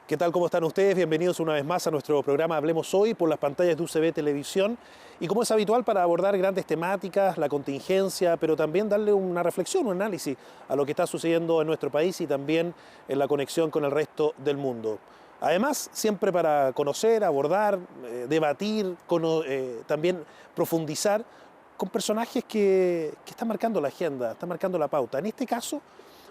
¿Qué tal? ¿Cómo están ustedes? Bienvenidos una vez más a nuestro programa Hablemos Hoy por las pantallas de UCB Televisión. Y como es habitual para abordar grandes temáticas, la contingencia, pero también darle una reflexión, un análisis a lo que está sucediendo en nuestro país y también en la conexión con el resto del mundo. Además, siempre para conocer, abordar, debatir, también profundizar con personajes que están marcando la agenda, están marcando la pauta. En este caso,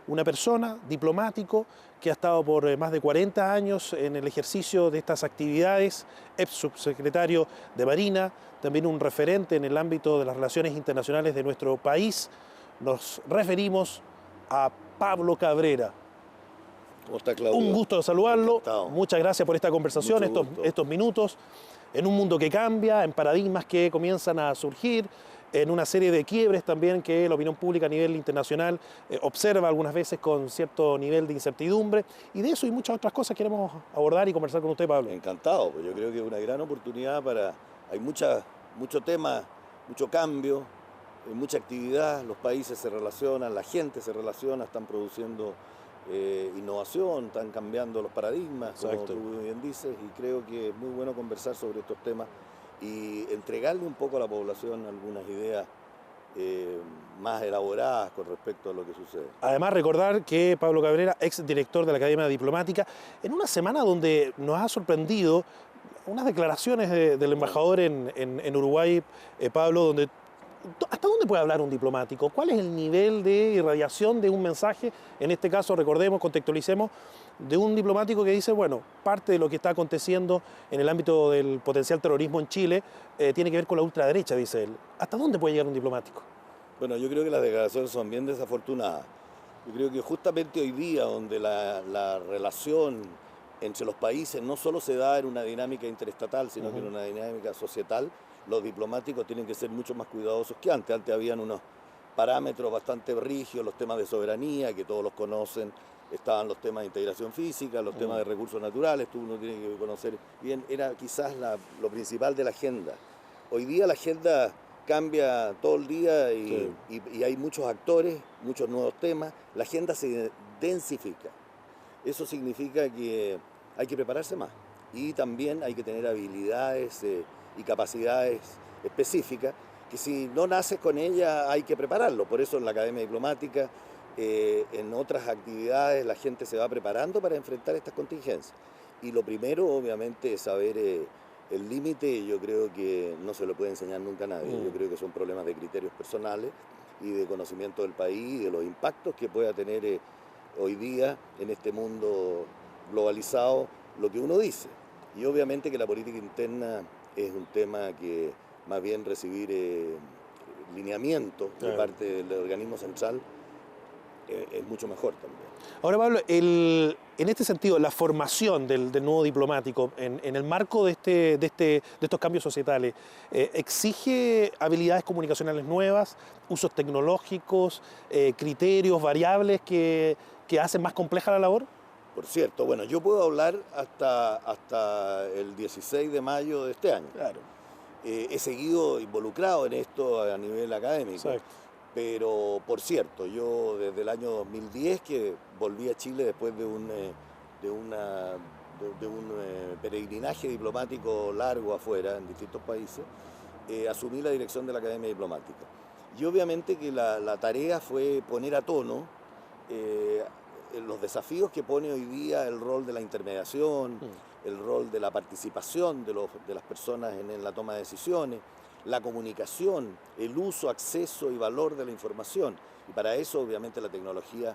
una persona, diplomático, que ha estado por más de 40 años en el ejercicio de estas actividades, ex subsecretario de Marina, también un referente en el ámbito de las relaciones internacionales de nuestro país. Nos referimos a Pablo Cabrera. ¿Cómo está, Claudio? Un gusto saludarlo. Encantado. Muchas gracias por esta conversación, estos minutos, en un mundo que cambia, en paradigmas que comienzan a surgir, en una serie de quiebres también que la opinión pública a nivel internacional observa algunas veces con cierto nivel de incertidumbre. Y de eso y muchas otras cosas queremos abordar y conversar con usted, Pablo. Encantado, pues yo creo que es una gran oportunidad para... Hay mucho tema, mucho cambio, mucha actividad, los países se relacionan, la gente se relaciona, están produciendo innovación, están cambiando los paradigmas, Exacto, como tú bien dices, y creo que es muy bueno conversar sobre estos temas y entregarle un poco a la población algunas ideas más elaboradas con respecto a lo que sucede. Además, recordar que Pablo Cabrera, ex director de la Academia Diplomática, en una semana donde nos ha sorprendido unas declaraciones del embajador en Uruguay, Pablo, donde ¿hasta dónde puede hablar un diplomático? ¿Cuál es el nivel de irradiación de un mensaje? En este caso, recordemos, contextualicemos, de un diplomático que dice, bueno, parte de lo que está aconteciendo en el ámbito del potencial terrorismo en Chile tiene que ver con la ultraderecha, dice él. ¿Hasta dónde puede llegar un diplomático? Bueno, yo creo que las declaraciones son bien desafortunadas. Yo creo que justamente hoy día, donde la relación entre los países no solo se da en una dinámica interestatal, sino que en una dinámica societal, los diplomáticos tienen que ser mucho más cuidadosos que antes. Antes habían unos parámetros bastante rígidos, los temas de soberanía, que todos los conocen, estaban los temas de integración física, los temas de recursos naturales, uno tiene que conocer bien, era quizás lo principal de la agenda. Hoy día la agenda cambia todo el día y hay muchos actores, muchos nuevos temas, la agenda se densifica. Eso significa que hay que prepararse más y también hay que tener habilidades y capacidades específicas que si no naces con ellas hay que prepararlo. Por eso en la Academia Diplomática, en otras actividades la gente se va preparando para enfrentar estas contingencias. Y lo primero obviamente es saber el límite. Yo creo que no se lo puede enseñar nunca a nadie. Yo creo que son problemas de criterios personales y de conocimiento del país y de los impactos que pueda tener hoy día en este mundo globalizado lo que uno dice. Y obviamente que la política interna es un tema que más bien recibir lineamiento de parte del organismo central es mucho mejor también. Ahora, Pablo, en este sentido, la formación del nuevo diplomático en el marco de estos cambios societales, ¿exige habilidades comunicacionales nuevas, usos tecnológicos, criterios, variables que hacen más compleja la labor? Por cierto, bueno, yo puedo hablar hasta el 16 de mayo de este año. Claro. He seguido involucrado en esto a nivel académico. Exacto. Pero, por cierto, yo desde el año 2010 que volví a Chile después de un peregrinaje diplomático largo afuera en distintos países, asumí la dirección de la Academia Diplomática. Y obviamente que la tarea fue poner a tono los desafíos que pone hoy día el rol de la intermediación, el rol de la participación de las personas en la toma de decisiones, la comunicación, el uso, acceso y valor de la información. Y para eso obviamente la tecnología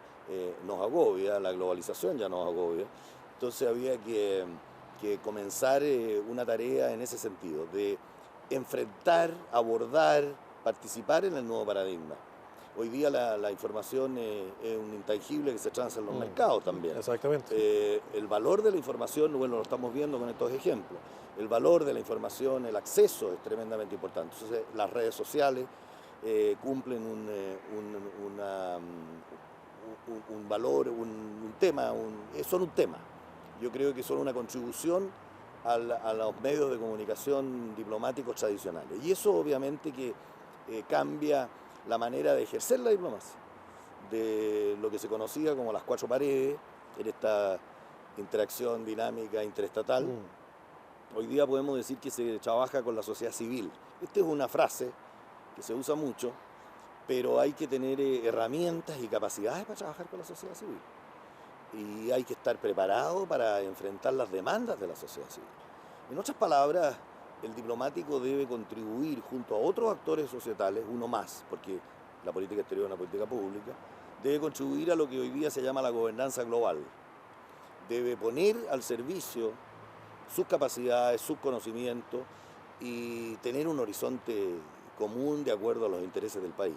nos agobia, la globalización ya nos agobia. Entonces había que comenzar una tarea en ese sentido, de enfrentar, abordar, participar en el nuevo paradigma. Hoy día la información es un intangible que se transa en los mercados también. Exactamente. El valor de la información, bueno, lo estamos viendo con estos ejemplos. El valor de la información, el acceso es tremendamente importante. Entonces, las redes sociales cumplen un valor, un tema, son un tema. Yo creo que son una contribución a los medios de comunicación diplomáticos tradicionales. Y eso obviamente que cambia la manera de ejercer la diplomacia, de lo que se conocía como las cuatro paredes, en esta interacción dinámica interestatal. Hoy día podemos decir que se trabaja con la sociedad civil. Esta es una frase que se usa mucho, pero hay que tener herramientas y capacidades para trabajar con la sociedad civil. Y hay que estar preparado para enfrentar las demandas de la sociedad civil. En otras palabras, el diplomático debe contribuir junto a otros actores societales, uno más, porque la política exterior es una política pública, debe contribuir a lo que hoy día se llama la gobernanza global. Debe poner al servicio sus capacidades, sus conocimientos y tener un horizonte común de acuerdo a los intereses del país.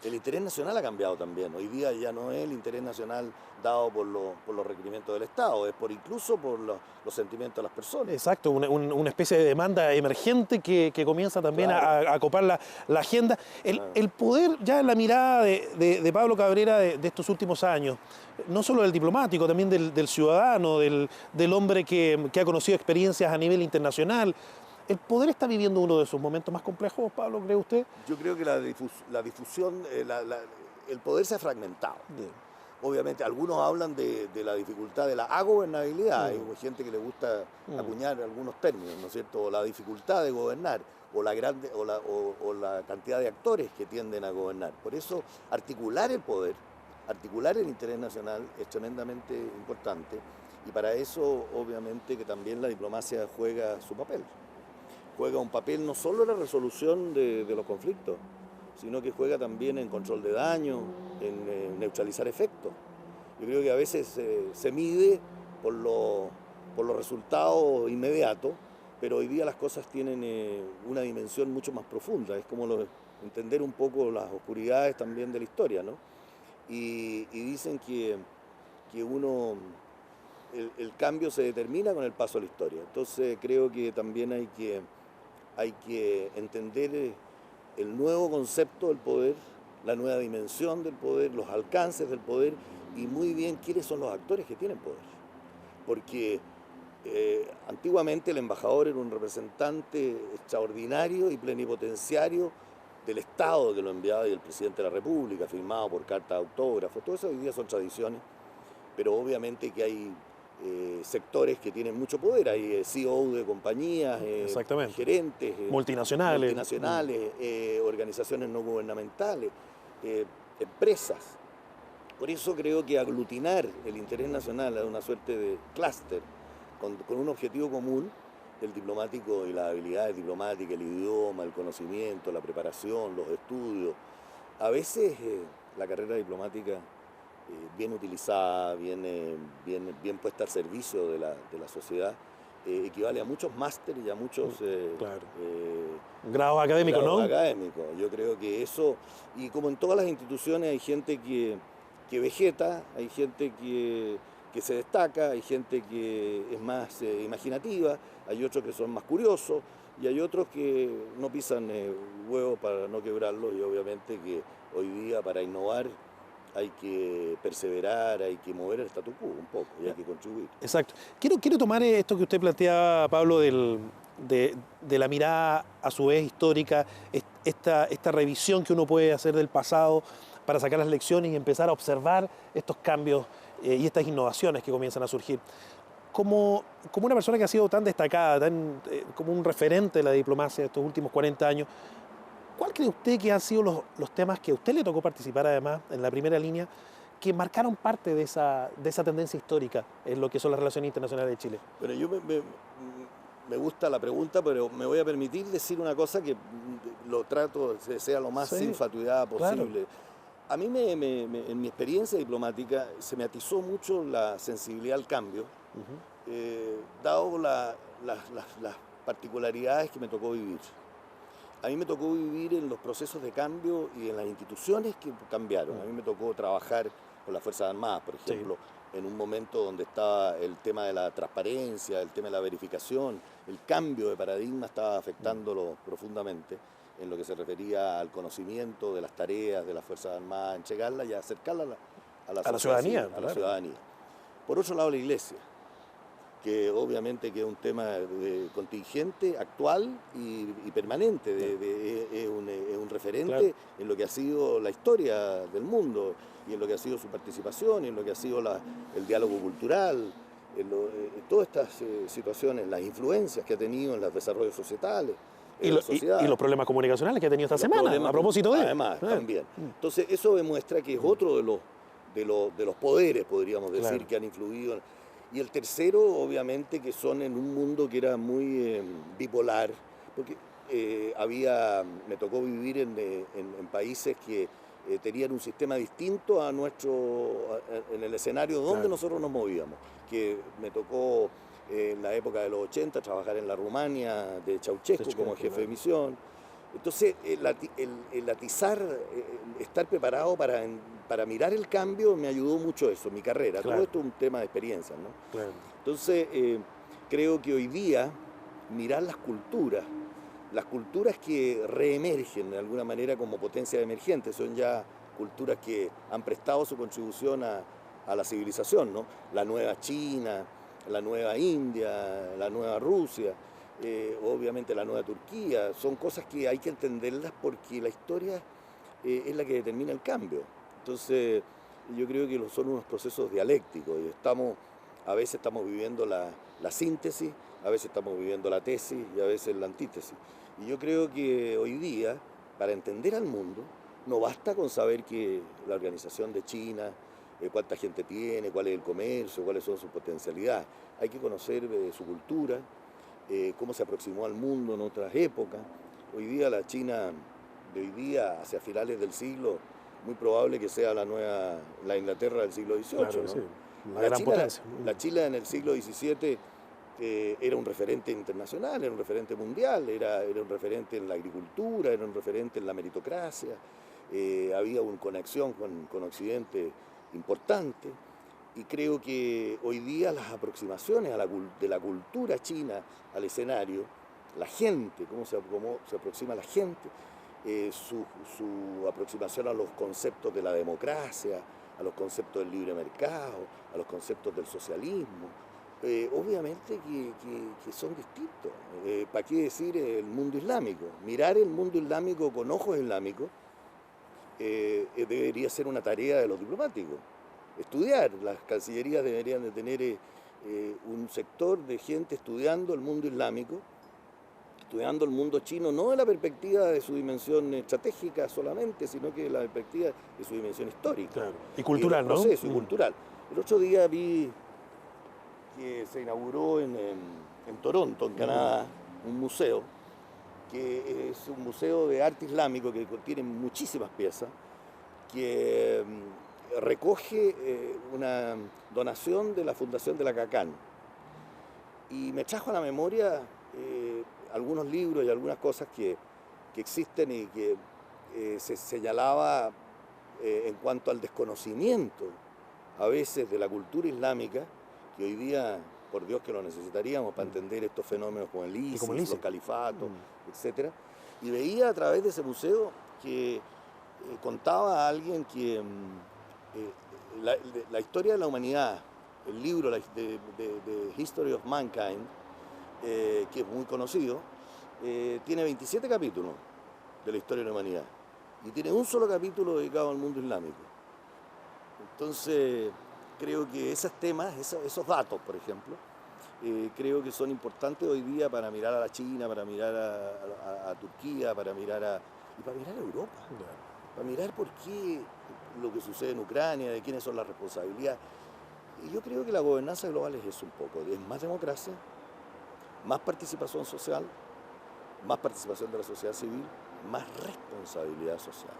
El interés nacional ha cambiado también. Hoy día ya no es el interés nacional dado por los requerimientos del Estado, es incluso por los sentimientos de las personas. Exacto, una especie de demanda emergente que comienza también a copar la agenda. El poder, ya en la mirada de Pablo Cabrera de estos últimos años, no solo del diplomático, también del ciudadano, del hombre que ha conocido experiencias a nivel internacional. ¿El poder está viviendo uno de sus momentos más complejos, Pablo, cree usted? Yo creo que la difusión, el poder se ha fragmentado. Bien. Obviamente, algunos hablan de la dificultad de la agobernabilidad. Hay gente que le gusta acuñar algunos términos, ¿no es cierto? O la dificultad de gobernar, o la cantidad de actores que tienden a gobernar. Por eso, articular el poder, articular el interés nacional es tremendamente importante. Y para eso, obviamente, que también la diplomacia juega su papel. Juega un papel no solo en la resolución de los conflictos, sino que juega también en control de daño, en neutralizar efectos. Yo creo que a veces se mide por los resultados inmediatos, pero hoy día las cosas tienen una dimensión mucho más profunda. Es como entender un poco las oscuridades también de la historia, ¿no? Y dicen que el cambio se determina con el paso de la historia. Entonces creo que también hay que entender el nuevo concepto del poder, la nueva dimensión del poder, los alcances del poder y muy bien quiénes son los actores que tienen poder. Porque antiguamente el embajador era un representante extraordinario y plenipotenciario del Estado que lo enviaba y el presidente de la República, firmado por carta de autógrafo. Todo eso hoy día son tradiciones, pero obviamente que hay sectores que tienen mucho poder, hay CEO de compañías, gerentes, multinacionales, organizaciones no gubernamentales, empresas. Por eso creo que aglutinar el interés nacional a una suerte de clúster con un objetivo común, el diplomático y las habilidades diplomáticas, el idioma, el conocimiento, la preparación, los estudios. A veces la carrera diplomática bien utilizada, bien puesta al servicio de la sociedad, equivale a muchos másteres y a muchos grados académicos, ¿no? Académicos. Yo creo que eso, y como en todas las instituciones hay gente que vegeta, hay gente que se destaca, hay gente que es más imaginativa, hay otros que son más curiosos y hay otros que no pisan huevos para no quebrarlos y obviamente que hoy día para innovar hay que perseverar, hay que mover el statu quo un poco y hay que contribuir. Exacto. Quiero tomar esto que usted planteaba, Pablo, de la mirada a su vez histórica, esta revisión que uno puede hacer del pasado para sacar las lecciones y empezar a observar estos cambios y estas innovaciones que comienzan a surgir. Como una persona que ha sido tan destacada, como un referente de la diplomacia de estos últimos 40 años, ¿cuál cree usted que han sido los temas que a usted le tocó participar además en la primera línea que marcaron parte de esa tendencia histórica en lo que son las relaciones internacionales de Chile? Bueno, yo me gusta la pregunta, pero me voy a permitir decir una cosa que lo trato de sea lo más sin fatuidad posible. Claro. A mí, en mi experiencia diplomática, se me atizó mucho la sensibilidad al cambio, dado las particularidades que me tocó vivir. A mí me tocó vivir en los procesos de cambio y en las instituciones que cambiaron. A mí me tocó trabajar con las Fuerzas Armadas, por ejemplo, en un momento donde estaba el tema de la transparencia, el tema de la verificación, el cambio de paradigma estaba afectándolo profundamente en lo que se refería al conocimiento de las tareas de las Fuerzas Armadas, entregarlas y acercarlas a la ciudadanía. A la ciudadanía. Por otro lado, la Iglesia, que obviamente que es un tema contingente, actual y permanente, es un referente en lo que ha sido la historia del mundo y en lo que ha sido su participación y en lo que ha sido el diálogo cultural, todas estas situaciones, las influencias que ha tenido en los desarrollos societales, Y, en la sociedad. y los problemas comunicacionales que ha tenido esta Los semana, problemas, a propósito de... además, también. Entonces, eso demuestra que es otro de los poderes, podríamos decir, Claro. que han influido. Y el tercero, obviamente, que son en un mundo que era muy bipolar, porque me tocó vivir en países que tenían un sistema distinto a en el escenario donde Claro. nosotros nos movíamos, que me tocó en la época de los 80 trabajar en la Rumania de Ceausescu como jefe de misión. Entonces, el atizar, estar preparado para mirar el cambio me ayudó mucho eso, mi carrera. Claro. Todo esto es un tema de experiencia, ¿no? Claro. Entonces, creo que hoy día mirar las culturas que reemergen de alguna manera como potencias emergentes, son ya culturas que han prestado su contribución a la civilización, ¿no? La nueva China, la nueva India, la nueva Rusia, obviamente la nueva Turquía, son cosas que hay que entenderlas porque la historia es la que determina el cambio. Entonces, yo creo que son unos procesos dialécticos y a veces estamos viviendo la síntesis, a veces estamos viviendo la tesis y a veces la antítesis. Y yo creo que hoy día, para entender al mundo, no basta con saber que la organización de China, cuánta gente tiene, cuál es el comercio, cuáles son sus potencialidades. Hay que conocer su cultura, cómo se aproximó al mundo en otras épocas. Hoy día la China de hoy día, hacia finales del siglo, muy probable que sea la Inglaterra del siglo XVIII. Claro, ¿no? sí. Una gran potencia. La China en el siglo XVII era un referente internacional, era un referente mundial, era un referente en la agricultura, era un referente en la meritocracia, había una conexión con Occidente importante, y creo que hoy día las aproximaciones de la cultura china al escenario, la gente, cómo se aproxima la gente, su aproximación a los conceptos de la democracia, a los conceptos del libre mercado, a los conceptos del socialismo, obviamente que son distintos. ¿Para qué decir el mundo islámico? Mirar el mundo islámico con ojos islámicos debería ser una tarea de los diplomáticos. Estudiar, las cancillerías deberían de tener un sector de gente estudiando el mundo islámico, estudiando el mundo chino, no de la perspectiva de su dimensión estratégica solamente, sino que de la perspectiva de su dimensión histórica. Claro. Y cultural, ¿no? Proceso, y cultural. El otro día vi que se inauguró en Toronto, en Canadá, un museo, que es un museo de arte islámico que contiene muchísimas piezas, que recoge una donación de la Fundación de la CACAN. Y me trajo a la memoria algunos libros y algunas cosas que existen y que se señalaba en cuanto al desconocimiento a veces de la cultura islámica, que hoy día, por Dios que lo necesitaríamos para entender estos fenómenos como el ISIS, los califatos, etc. Y veía a través de ese museo que contaba a alguien que la historia de la humanidad, el libro de History of Mankind, que es muy conocido, tiene 27 capítulos de la historia de la humanidad y tiene un solo capítulo dedicado al mundo islámico. Entonces, creo que esos temas, esos datos, por ejemplo, creo que son importantes hoy día para mirar a la China, para mirar a Turquía, para mirar a Europa, para mirar por qué lo que sucede en Ucrania, de quiénes son las responsabilidades. Y yo creo que la gobernanza global es eso un poco, es más democracia, más participación social, más participación de la sociedad civil, más responsabilidad social.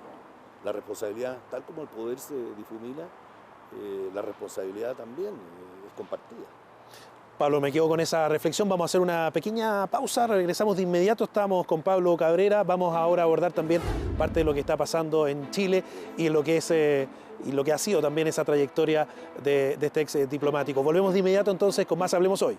La responsabilidad, tal como el poder se difumina, la responsabilidad también es compartida. Pablo, me quedo con esa reflexión. Vamos a hacer una pequeña pausa, regresamos de inmediato. Estamos con Pablo Cabrera. Vamos ahora a abordar también parte de lo que está pasando en Chile y lo que ha sido también esa trayectoria de este ex diplomático. Volvemos de inmediato entonces con más Hablemos Hoy.